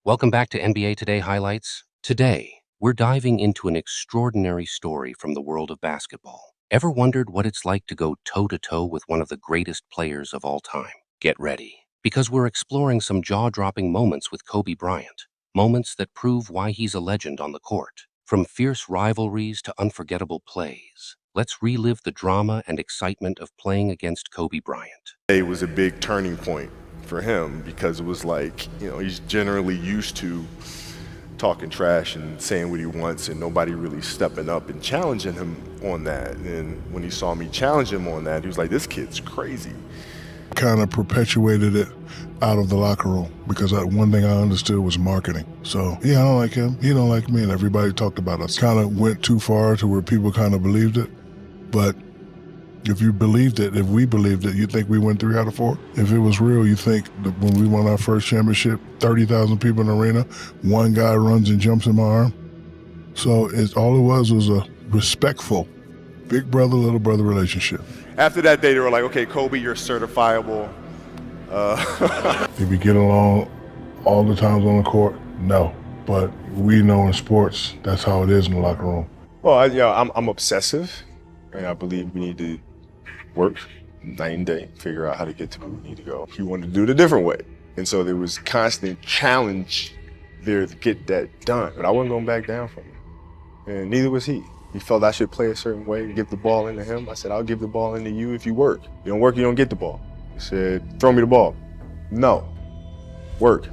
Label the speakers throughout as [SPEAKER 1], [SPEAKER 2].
[SPEAKER 1] Welcome back to NBA Today Highlights. Today, we're diving into an extraordinary story from the world of basketball. Ever wondered what it's like to go toe-to-toe with one of the greatest players of all time? Get ready, because we're exploring some jaw-dropping moments with Kobe Bryant, moments that prove why he's a legend on the court. From fierce rivalries to unforgettable plays, let's relive the drama and excitement of playing against Kobe Bryant.
[SPEAKER 2] It was a big turning point for him because it was like, he's generally used to talking trash and saying what he wants and nobody really stepping up and challenging him on that. And when he saw me challenge him on that, he was like, this kid's crazy.
[SPEAKER 3] Kind of perpetuated it out of the locker room because one thing I understood was marketing. So, yeah, I don't like him, he don't like me, and everybody talked about us. Kind of went too far to where people kind of believed it, but if you believed it, if we believed it, you think we went 3 out of 4? If it was real, you think that when we won our first championship, 30,000 people in the arena, one guy runs and jumps in my arm? So all it was a respectful big brother, little brother relationship.
[SPEAKER 2] After that day, they were like, okay, Kobe, you're certifiable.
[SPEAKER 3] Did we get along all the times on the court? No, but we know in sports, that's how it is in the locker room.
[SPEAKER 2] Well, I'm obsessive, and I believe we need to work night and day, figure out how to get to where we need to go. He wanted to do it a different way. And so there was constant challenge there to get that done, but I wasn't going back down from him. And neither was he. He felt I should play a certain way, give the ball into him. I said, I'll give the ball into you if you work. You don't work, you don't get the ball. He said, throw me the ball. No, work.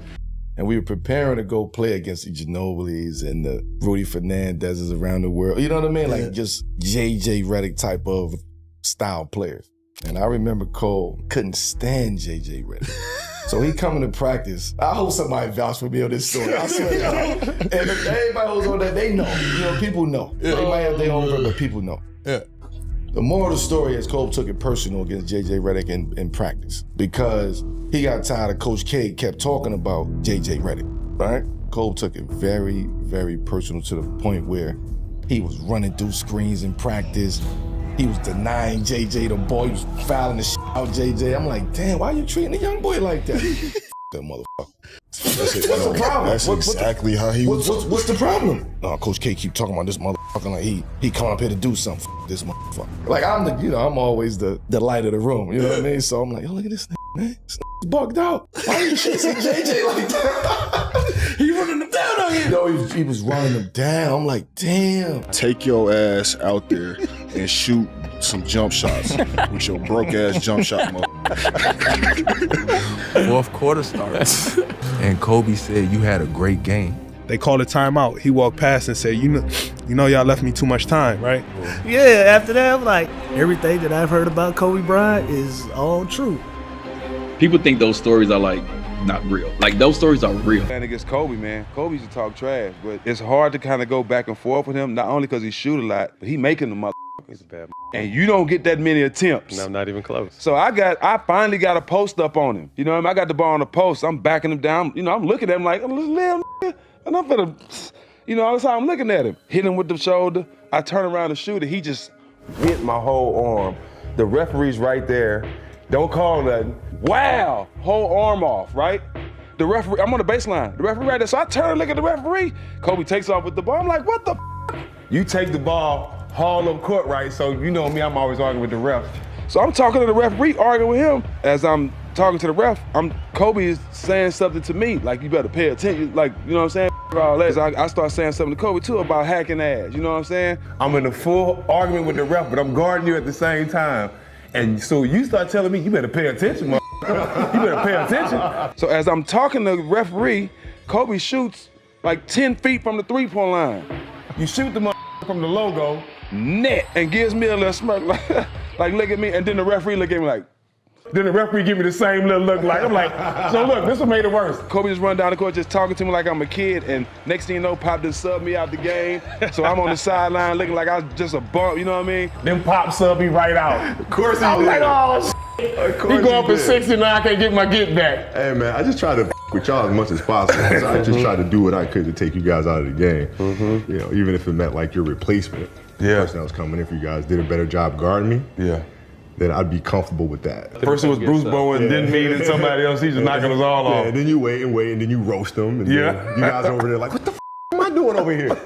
[SPEAKER 4] And we were preparing to go play against the Ginobili's and the Rudy Fernandez's around the world. You know what I mean? Like just J.J. Redick type of style players. And I remember Cole couldn't stand J.J. Redick. So he coming to practice. I hope somebody vouch for me on this story. I swear to God. And if everybody who's on that, they know. People know. They might have their own, but people know.
[SPEAKER 5] Yeah.
[SPEAKER 4] The moral of the story is Kobe took it personal against J.J. Redick in practice because he got tired of Coach K kept talking about J.J. Redick, right? Kobe took it very, very personal to the point where he was running through screens in practice. He was denying J.J. the ball. He was fouling the shit out J.J. I'm like, damn, why are you treating a young boy like that? That motherfucker. What's the problem?
[SPEAKER 5] That's exactly how he was.
[SPEAKER 4] What's the problem? Coach K keep talking about this motherfucker like he come up here to do something. This motherfucker. Like I'm always the light of the room. You know what I mean? So I'm like, yo, look at this man. This bugged out. Why you chasing JJ like that? He running him down out here. No, he was running him down. I'm like, damn.
[SPEAKER 5] Take your ass out there and shoot some jump shots with your broke ass jump shot
[SPEAKER 6] Fourth quarter starts, and Kobe said, you had a great game.
[SPEAKER 7] They called a timeout. He walked past and said, you know y'all left me too much time, right?
[SPEAKER 8] Yeah, after that, I'm like, everything that I've heard about Kobe Bryant is all true.
[SPEAKER 9] People think those stories are like not real. Like those stories are real.
[SPEAKER 10] And against Kobe, man, Kobe used to talk trash, but it's hard to kind of go back and forth with him, not only because he shoot a lot, but he making the motherfuckers.
[SPEAKER 11] He's a bad
[SPEAKER 10] and you don't get that many attempts.
[SPEAKER 11] No, not even close.
[SPEAKER 10] So I finally got a post up on him. You know what I mean? I got the ball on the post. I'm backing him down. You know, I'm looking at him like, little nigga, and I'm finna, that's how I'm looking at him. Hit him with the shoulder. I turn around to shoot it. He just hit my whole arm. The referee's right there. Don't call nothing. Wow, whole arm off, right? The referee, I'm on the baseline. The referee right there. So I turn and look at the referee. Kobe takes off with the ball. I'm like, what the f? You take the ball, haul up court, right? So you know me, I'm always arguing with the ref. So I'm talking to the referee, arguing with him. As I'm talking to the ref, Kobe is saying something to me, like you better pay attention, like, you know what I'm saying? All that. So I start saying something to Kobe too about hacking ass, you know what I'm saying? I'm in a full argument with the ref, but I'm guarding you at the same time. And so you start telling me, you better pay attention, you better pay attention. So as I'm talking to the referee, Kobe shoots like 10 feet from the three-point line. You shoot the from the logo, net, and gives me a little smirk, like look at me, and then the referee look at me like, then the referee give me the same little look like, I'm like, so look, this one made it worse. Kobe just run down the court just talking to me like I'm a kid, and next thing you know, Pop just subbed me out the game, so I'm on the sideline looking like I was just a bump, you know what I mean? Then Pop subbed me right out. Of course he did. I'm like, oh, he go up at 69, I can't get my get back.
[SPEAKER 2] Hey man, I just try to with y'all as much as possible. So I just tried to do what I could to take you guys out of the game. You know, even if it meant like your replacement. The person that was coming in for you guys did a better job guarding me.
[SPEAKER 10] Yeah.
[SPEAKER 2] then I'd be comfortable with that.
[SPEAKER 10] First it was Bruce Bowen, then me, then somebody else. He's just knocking us all off.
[SPEAKER 2] And then you wait, and then you roast them. And then you guys are over there like, what the am I doing over here?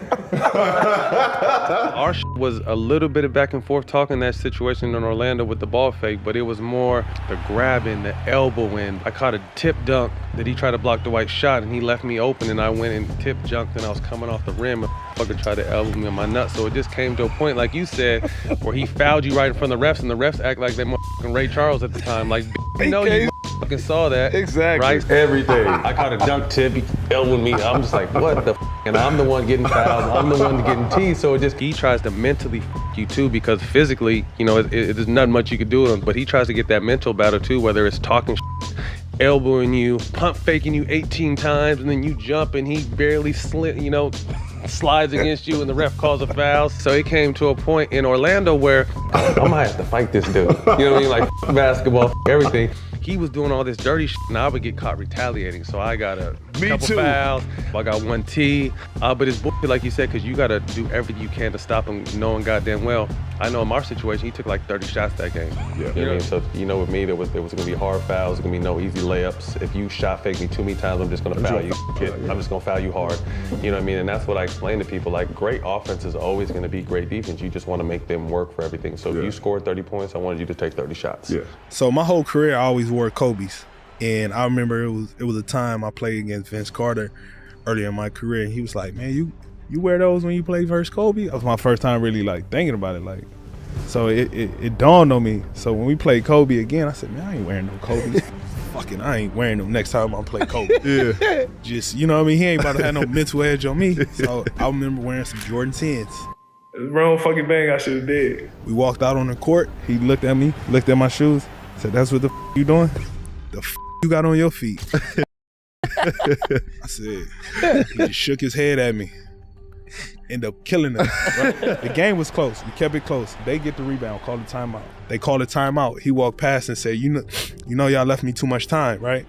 [SPEAKER 11] Our was a little bit of back and forth talking that situation in Orlando with the ball fake, but it was more the grabbing, the elbowing. I caught a tip dunk that he tried to block the white shot, and he left me open, and I went and tip junked, and I was coming off the rim. Fucker tried to elbow me on my nuts, so it just came to a point, like you said, where he fouled you right in front of the refs, and the refs act like they motherfucking Ray Charles at the time. Like, you know, you fucking saw that.
[SPEAKER 10] Exactly.
[SPEAKER 11] Right?
[SPEAKER 10] Everything.
[SPEAKER 11] I caught a dunk tip, he elbowed me. I'm just like, what the f? And I'm the one getting fouled. I'm the one getting teased. So it just, he tries to mentally f you too, because physically, you know, there's not much you could do with him, but he tries to get that mental battle too, whether it's talking elbowing you, pump faking you 18 times, and then you jump and he barely slides against you and the ref calls a foul. So it came to a point in Orlando where I might have to fight this dude. You know what I mean? Like basketball, everything. He was doing all this dirty shit, and I would get caught retaliating. So I got a couple fouls. I got 1 T. But it's bullshit, like you said, because you got to do everything you can to stop him, knowing goddamn well. I know in our situation, he took like 30 shots that game. Yeah. You know what I mean? So, you know, with me, there was going to be hard fouls. There's going to be no easy layups. If you shot fake me too many times, I'm just going to foul you. I'm just going to foul you hard. You know what I mean? And that's what I explain to people. Like, great offense is always going to be great defense. You just want to make them work for everything. So if you scored 30 points, I wanted you to take 30 shots.
[SPEAKER 2] Yeah.
[SPEAKER 7] So my whole career, I always wore Kobe's. And I remember it was a time I played against Vince Carter earlier in my career, and he was like, man, you wear those when you play versus Kobe? That was my first time really like thinking about it. Like, so it dawned on me. So when we played Kobe again, I said, man, I ain't wearing no Kobe's. Fucking, I ain't wearing them next time I play Kobe. Yeah. Just, you know what I mean? He ain't about to have no mental edge on me. So I remember wearing some Jordan 10s. Wrong fucking thing I should have did. We walked out on the court. He looked at me, looked at my shoes, said, that's what the you doing? The you got on your feet? I said, he just shook his head at me. End up killing them. Right? The game was close. We kept it close. They get the rebound, call the timeout. They called a timeout. He walked past and said, you know y'all left me too much time, right?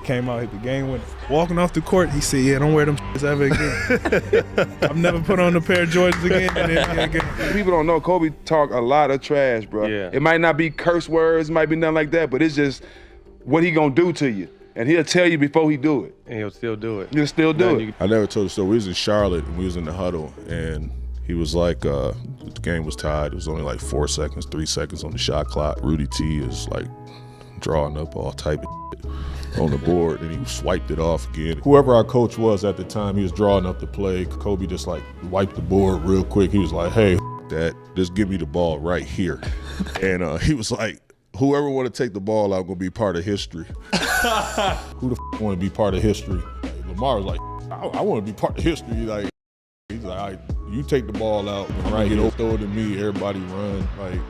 [SPEAKER 7] Came out, hit the game winner. Walking off the court, he said, yeah, don't wear them ever again. I've never put on a pair of Jordans again.
[SPEAKER 10] People don't know Kobe talk a lot of trash, bro. Yeah. It might not be curse words, it might be nothing like that, but it's just what he gonna do to you. And he'll tell you before he do it.
[SPEAKER 11] And he'll still do it.
[SPEAKER 10] He'll still do it.
[SPEAKER 5] I never told the story. We was in Charlotte and we was in the huddle, and he was like, the game was tied. It was only like 4 seconds, 3 seconds on the shot clock. Rudy T is like drawing up all type of shit on the board, and he swiped it off again. Whoever our coach was at the time, he was drawing up the play. Kobe just like wiped the board real quick. He was like, hey, that, just give me the ball right here. And he was like, whoever want to take the ball out gonna be part of history. Who the want to be part of history? Like, Lamar was like, I want to be part of history. Like, he's like, all right, you take the ball out, right? He'll throw it to me. Everybody run like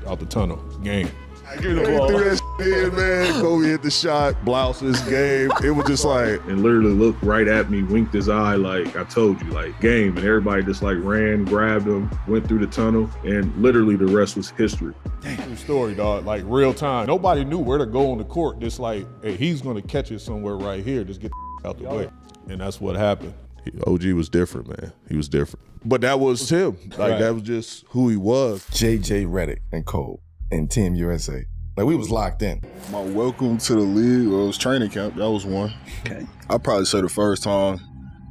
[SPEAKER 5] out the tunnel. Game. I give the ball. Threw that shit in, man. Kobe hit the shot, blouses, game. It was just like,
[SPEAKER 12] and literally looked right at me, winked his eye like, I told you, like, game. And everybody just like ran, grabbed him, went through the tunnel, and literally the rest was history.
[SPEAKER 5] True story, dog. Like real time. Nobody knew where to go on the court. Just like, hey, he's gonna catch it somewhere right here. Just get the out the way. And that's what happened. OG was different, man. He was different. But that was him. Like that was just who he was.
[SPEAKER 4] JJ Redick and Cole and Team USA. Like, we was locked in.
[SPEAKER 5] My welcome to the league was training camp. That was one.
[SPEAKER 4] Okay.
[SPEAKER 5] I'd probably say the first time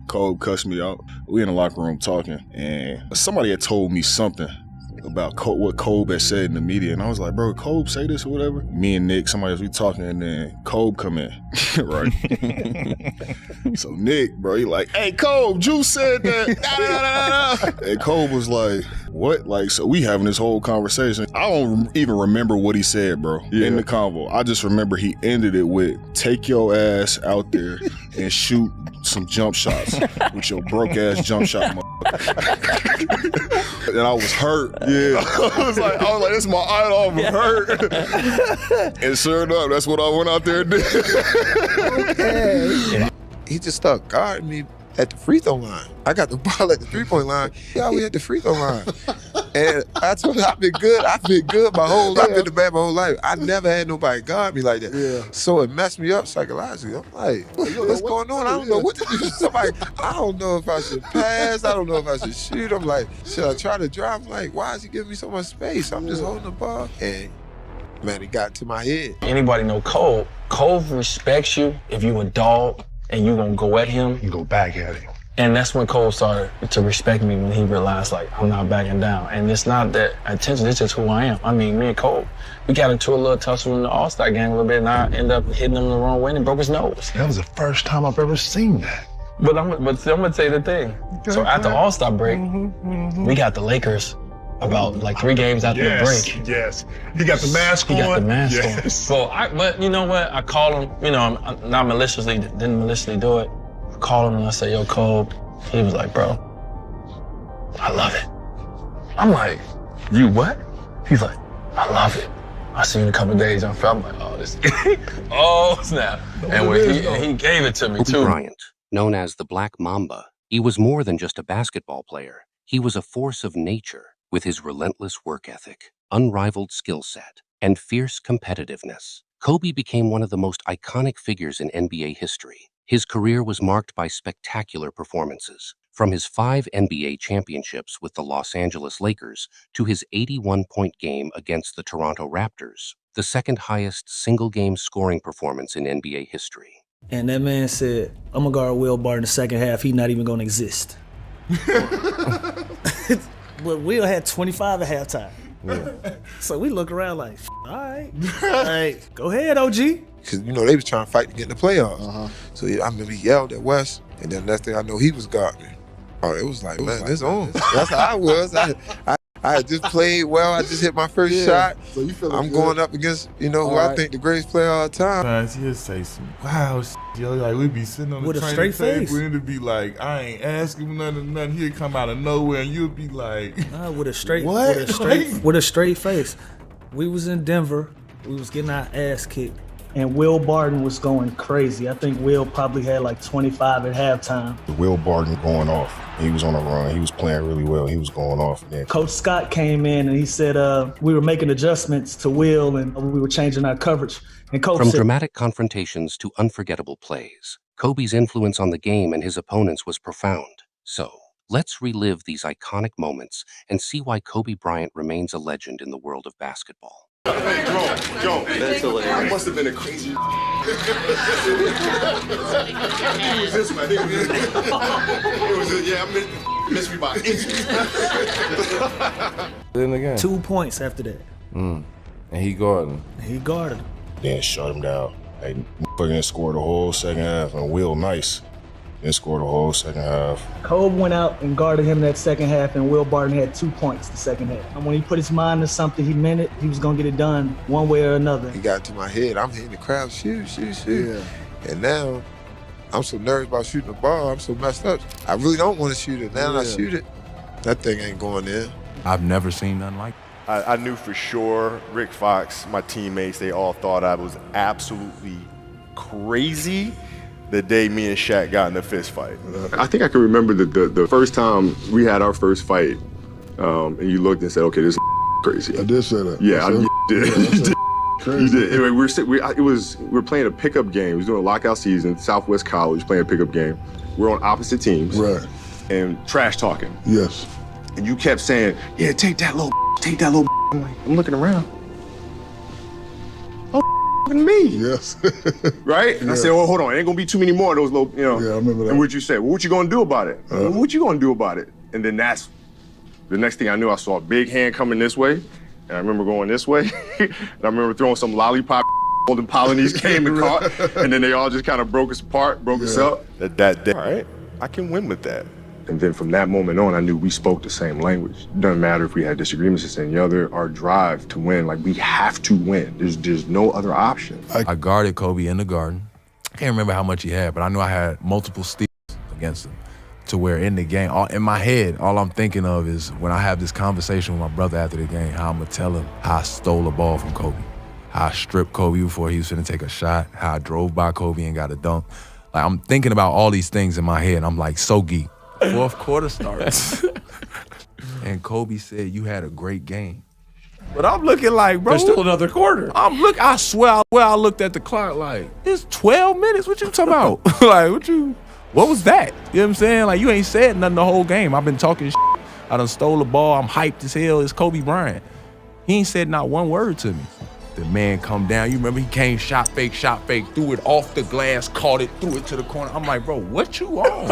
[SPEAKER 5] Kobe cussed me out. We in the locker room talking, and somebody had told me something about what Kobe had said in the media, and I was like, bro, Kobe say this or whatever? Me and Nick, somebody else, we talking, and then Kobe come in, right? So Nick, bro, he like, hey, Kobe, Juice said that. And Kobe was like, what? Like, so we having this whole conversation. I don't even remember what he said, bro, in the convo. I just remember he ended it with, take your ass out there and shoot some jump shots with your broke ass jump shot, and I was hurt. Yeah. I was like, this is my idol. I'm hurt. And sure enough, that's what I went out there and did.
[SPEAKER 13] Okay. He just started guarding me at the free throw line. I got the ball at the 3-point line. He always at the free throw line. And I told him I've been good my whole life. I've been the bad my whole life. I never had nobody guard me like that. Yeah. So it messed me up psychologically. I'm like, what's going on? I don't know what to do. Somebody, I don't know if I should pass. I don't know if I should shoot. I'm like, should I try to drive? I'm like, why is he giving me so much space? I'm just holding the ball. And Man, it got to my head.
[SPEAKER 14] Anybody know Cole? Cole respects you if you a dog and you gonna go at him.
[SPEAKER 15] You go back at him.
[SPEAKER 14] And that's when Cole started to respect me, when he realized, like, I'm not backing down. And it's not that attention, it's just who I am. I mean, me and Cole, we got into a little tussle in the All-Star game a little bit, and I ended up hitting him the wrong way and broke his nose.
[SPEAKER 15] That was the first time I've ever seen that.
[SPEAKER 14] But I'm gonna tell you the thing. So after All-Star break, we got the Lakers about like 3 games after the break.
[SPEAKER 15] Yes, he got the mask on.
[SPEAKER 14] He got the mask on.
[SPEAKER 15] Yes.
[SPEAKER 14] So but you know what? I called him, you know, I'm not maliciously, didn't maliciously do it. I called him and I said, yo, Cole. He was like, bro, I love it. I'm like, you what? He's like, I love it. I seen a couple days on film. I'm like, oh, this, oh, snap. And he gave it to me,
[SPEAKER 1] Kobe
[SPEAKER 14] too.
[SPEAKER 1] Bryant, known as the Black Mamba, he was more than just a basketball player. He was a force of nature with his relentless work ethic, unrivaled skill set, and fierce competitiveness. Kobe became one of the most iconic figures in NBA history. His career was marked by spectacular performances, from his 5 NBA championships with the Los Angeles Lakers to his 81-point game against the Toronto Raptors, the second highest single-game scoring performance in NBA history.
[SPEAKER 8] And that man said, I'm gonna guard Will Barton in the second half, he's not even gonna exist. But Will had 25 at halftime. Yeah. So we look around like, all right, like, go ahead, OG.
[SPEAKER 13] Because, you know, they was trying to fight to get in the playoffs. So I remember he yelled at West, and then next thing I know, he was guarding. Oh, it was like, man, it's on. That's how I was. I had just played well. I just hit my first shot.
[SPEAKER 4] So you feeling
[SPEAKER 13] I'm
[SPEAKER 4] good?
[SPEAKER 13] going up against, you know, who I think the greatest player of all time.
[SPEAKER 5] He'll say some wild shit, yo. Like, we'd be sitting on
[SPEAKER 8] with
[SPEAKER 5] the
[SPEAKER 8] a
[SPEAKER 5] training
[SPEAKER 8] straight
[SPEAKER 5] table
[SPEAKER 8] face.
[SPEAKER 5] and it'd be like, I ain't asking him nothing. He'd come out of nowhere and you'd be like,
[SPEAKER 8] With a straight,
[SPEAKER 5] what?
[SPEAKER 8] with a straight face. We was in Denver. We was getting our ass kicked. And Will Barton was going crazy. I think Will probably had like 25 at halftime.
[SPEAKER 15] Will Barton going off. He was on a run. He was playing really well. He was going off. Then
[SPEAKER 8] Coach Scott came in and he said we were making adjustments to Will and we were changing our coverage. And Coach
[SPEAKER 1] From
[SPEAKER 8] said,
[SPEAKER 1] dramatic confrontations to unforgettable plays, Kobe's influence on the game and his opponents was profound. So, let's relive these iconic moments and see why Kobe Bryant remains a legend in the world of basketball.
[SPEAKER 2] Hey, Joe, that's hilarious. I must have been a crazy. It was this one. It was yeah, I missed me by inches.
[SPEAKER 6] Then again.
[SPEAKER 8] 2 points after that.
[SPEAKER 6] And he guarded him.
[SPEAKER 8] He guarded him.
[SPEAKER 15] then shut him down. They fucking scored the whole second half, and Will nice. Then scored the whole second half.
[SPEAKER 8] Kobe went out and guarded him that second half, and Will Barton had 2 points the second half. And when he put his mind to something, he meant it. He was gonna get it done one way or another.
[SPEAKER 13] He got into my head. I'm hitting the crowd, shoot. Yeah. And now, I'm so nervous about shooting the ball. I'm so messed up. I really don't want to shoot it. Now I shoot it. That thing ain't going in.
[SPEAKER 6] I've never seen nothing like that.
[SPEAKER 2] I knew for sure Rick Fox, my teammates, they all thought I was absolutely crazy the day me and Shaq got in a fist fight. I think I can remember the first time we had our first fight, and you looked and said, okay, this is crazy.
[SPEAKER 3] I did say that.
[SPEAKER 2] Yeah, you did.
[SPEAKER 3] Yeah,
[SPEAKER 2] You did.
[SPEAKER 3] crazy.
[SPEAKER 2] You did. Anyway, we were playing a pickup game. We was doing a lockout season, Southwest College, playing a pickup game. We're on opposite teams.
[SPEAKER 3] Right.
[SPEAKER 2] And trash talking.
[SPEAKER 3] Yes.
[SPEAKER 2] And you kept saying, yeah, take that little. I'm like, I'm looking around. Me.
[SPEAKER 3] Yes.
[SPEAKER 2] Right? And I said, oh, hold on, ain't gonna be too many more of those little, you know.
[SPEAKER 3] Yeah, I remember that.
[SPEAKER 2] And what'd you say? Well, what you gonna do about it? What you gonna do about it? And then that's, the next thing I knew, I saw a big hand coming this way, and I remember going this way, and I remember throwing some lollipop, Golden Polynese came and caught, and then they all just kind of broke us apart, broke us up. That day, all right, I can win with that. And then from that moment on, I knew we spoke the same language. It doesn't matter if we had disagreements this and the other, our drive to win, like we have to win. There's no other option.
[SPEAKER 6] I guarded Kobe in the garden. I can't remember how much he had, but I knew I had multiple steals against him to where in the game, in my head, all I'm thinking of is when I have this conversation with my brother after the game, how I'm gonna tell him how I stole the ball from Kobe, how I stripped Kobe before he was finna take a shot, how I drove by Kobe and got a dunk. Like I'm thinking about all these things in my head. I'm like so geeked. Fourth quarter starts. And Kobe said, you had a great game. But I'm looking like, bro.
[SPEAKER 11] There's still another quarter.
[SPEAKER 6] I swear, I looked at the clock like, it's 12 minutes. What you talking about? Like, what was that? You know what I'm saying? Like, you ain't said nothing the whole game. I've been talking shit. I done stole the ball. I'm hyped as hell. It's Kobe Bryant. He ain't said not one word to me. the man come down. You remember he came, shot fake, threw it off the glass, caught it, threw it to the corner. I'm like, bro, what you on?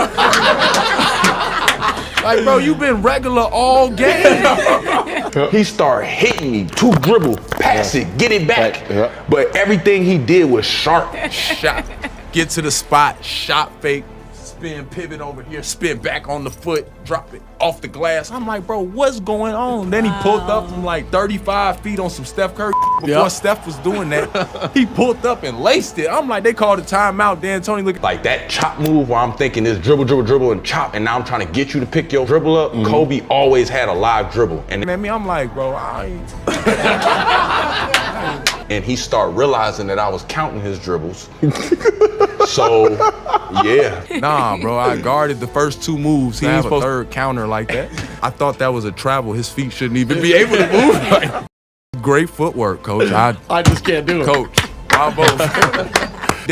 [SPEAKER 6] Like, bro, you been regular all game.
[SPEAKER 10] He started hitting me, 2 dribble, pass it, get it back. But everything he did was sharp.
[SPEAKER 6] Shot, get to the spot, shot fake, spin, pivot over here, spin back on the foot, drop it off the glass. I'm like, bro, what's going on? Then he pulled up from like 35 feet on some Steph Curry. Before Steph was doing that, he pulled up and laced it. I'm like, they called a timeout. Dan Tony looked
[SPEAKER 10] like that chop move where I'm thinking this dribble and chop, and now I'm trying to get you to pick your dribble up. Kobe always had a live dribble. And
[SPEAKER 6] man, I'm like, bro, I ain't.
[SPEAKER 10] And he started realizing that I was counting his dribbles. So, yeah.
[SPEAKER 6] Nah, bro, I guarded the first 2 moves. He have a third counter like that. I thought that was a travel. His feet shouldn't even be able to move. Like, great footwork, coach.
[SPEAKER 16] I just can't do it.
[SPEAKER 6] Coach, bravo.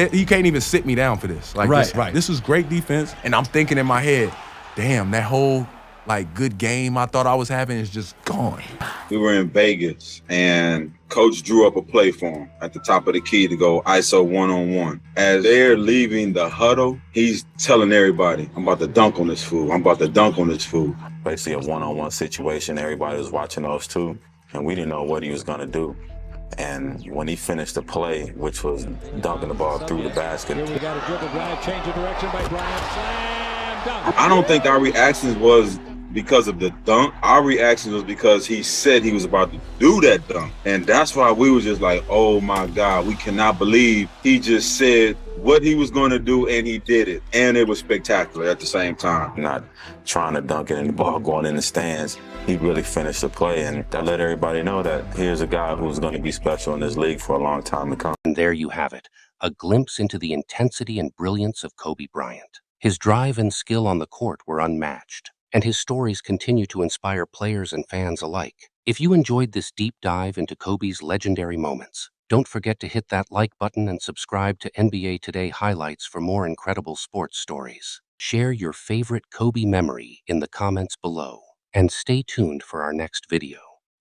[SPEAKER 6] He can't even sit me down for this. Like, this was great defense. And I'm thinking in my head, damn, that whole like good game I thought I was having is just gone.
[SPEAKER 17] We were in Vegas and coach drew up a play for him at the top of the key to go ISO 1-on-1. As they're leaving the huddle, he's telling everybody, I'm about to dunk on this fool. I'm about to dunk on this fool.
[SPEAKER 18] Basically a one-on-one situation. Everybody was watching us too, and we didn't know what he was gonna do. And when he finished the play, which was dunking the ball through the basket.
[SPEAKER 19] Here we got a dribble drive, change of direction by Bryant, slam dunk.
[SPEAKER 17] I don't think our reactions was because of the dunk. Our reaction was because he said he was about to do that dunk. And that's why we was just like, oh my God, we cannot believe he just said what he was going to do and he did it. And it was spectacular at the same time.
[SPEAKER 18] Not trying to dunk it and the ball going in the stands. He really finished the play, and that let everybody know that here's a guy who's going to be special in this league for a long time to come.
[SPEAKER 1] And there you have it, a glimpse into the intensity and brilliance of Kobe Bryant. His drive and skill on the court were unmatched, and his stories continue to inspire players and fans alike. If you enjoyed this deep dive into Kobe's legendary moments, don't forget to hit that like button and subscribe to NBA Today highlights for more incredible sports stories. Share your favorite Kobe memory in the comments below, and stay tuned for our next video.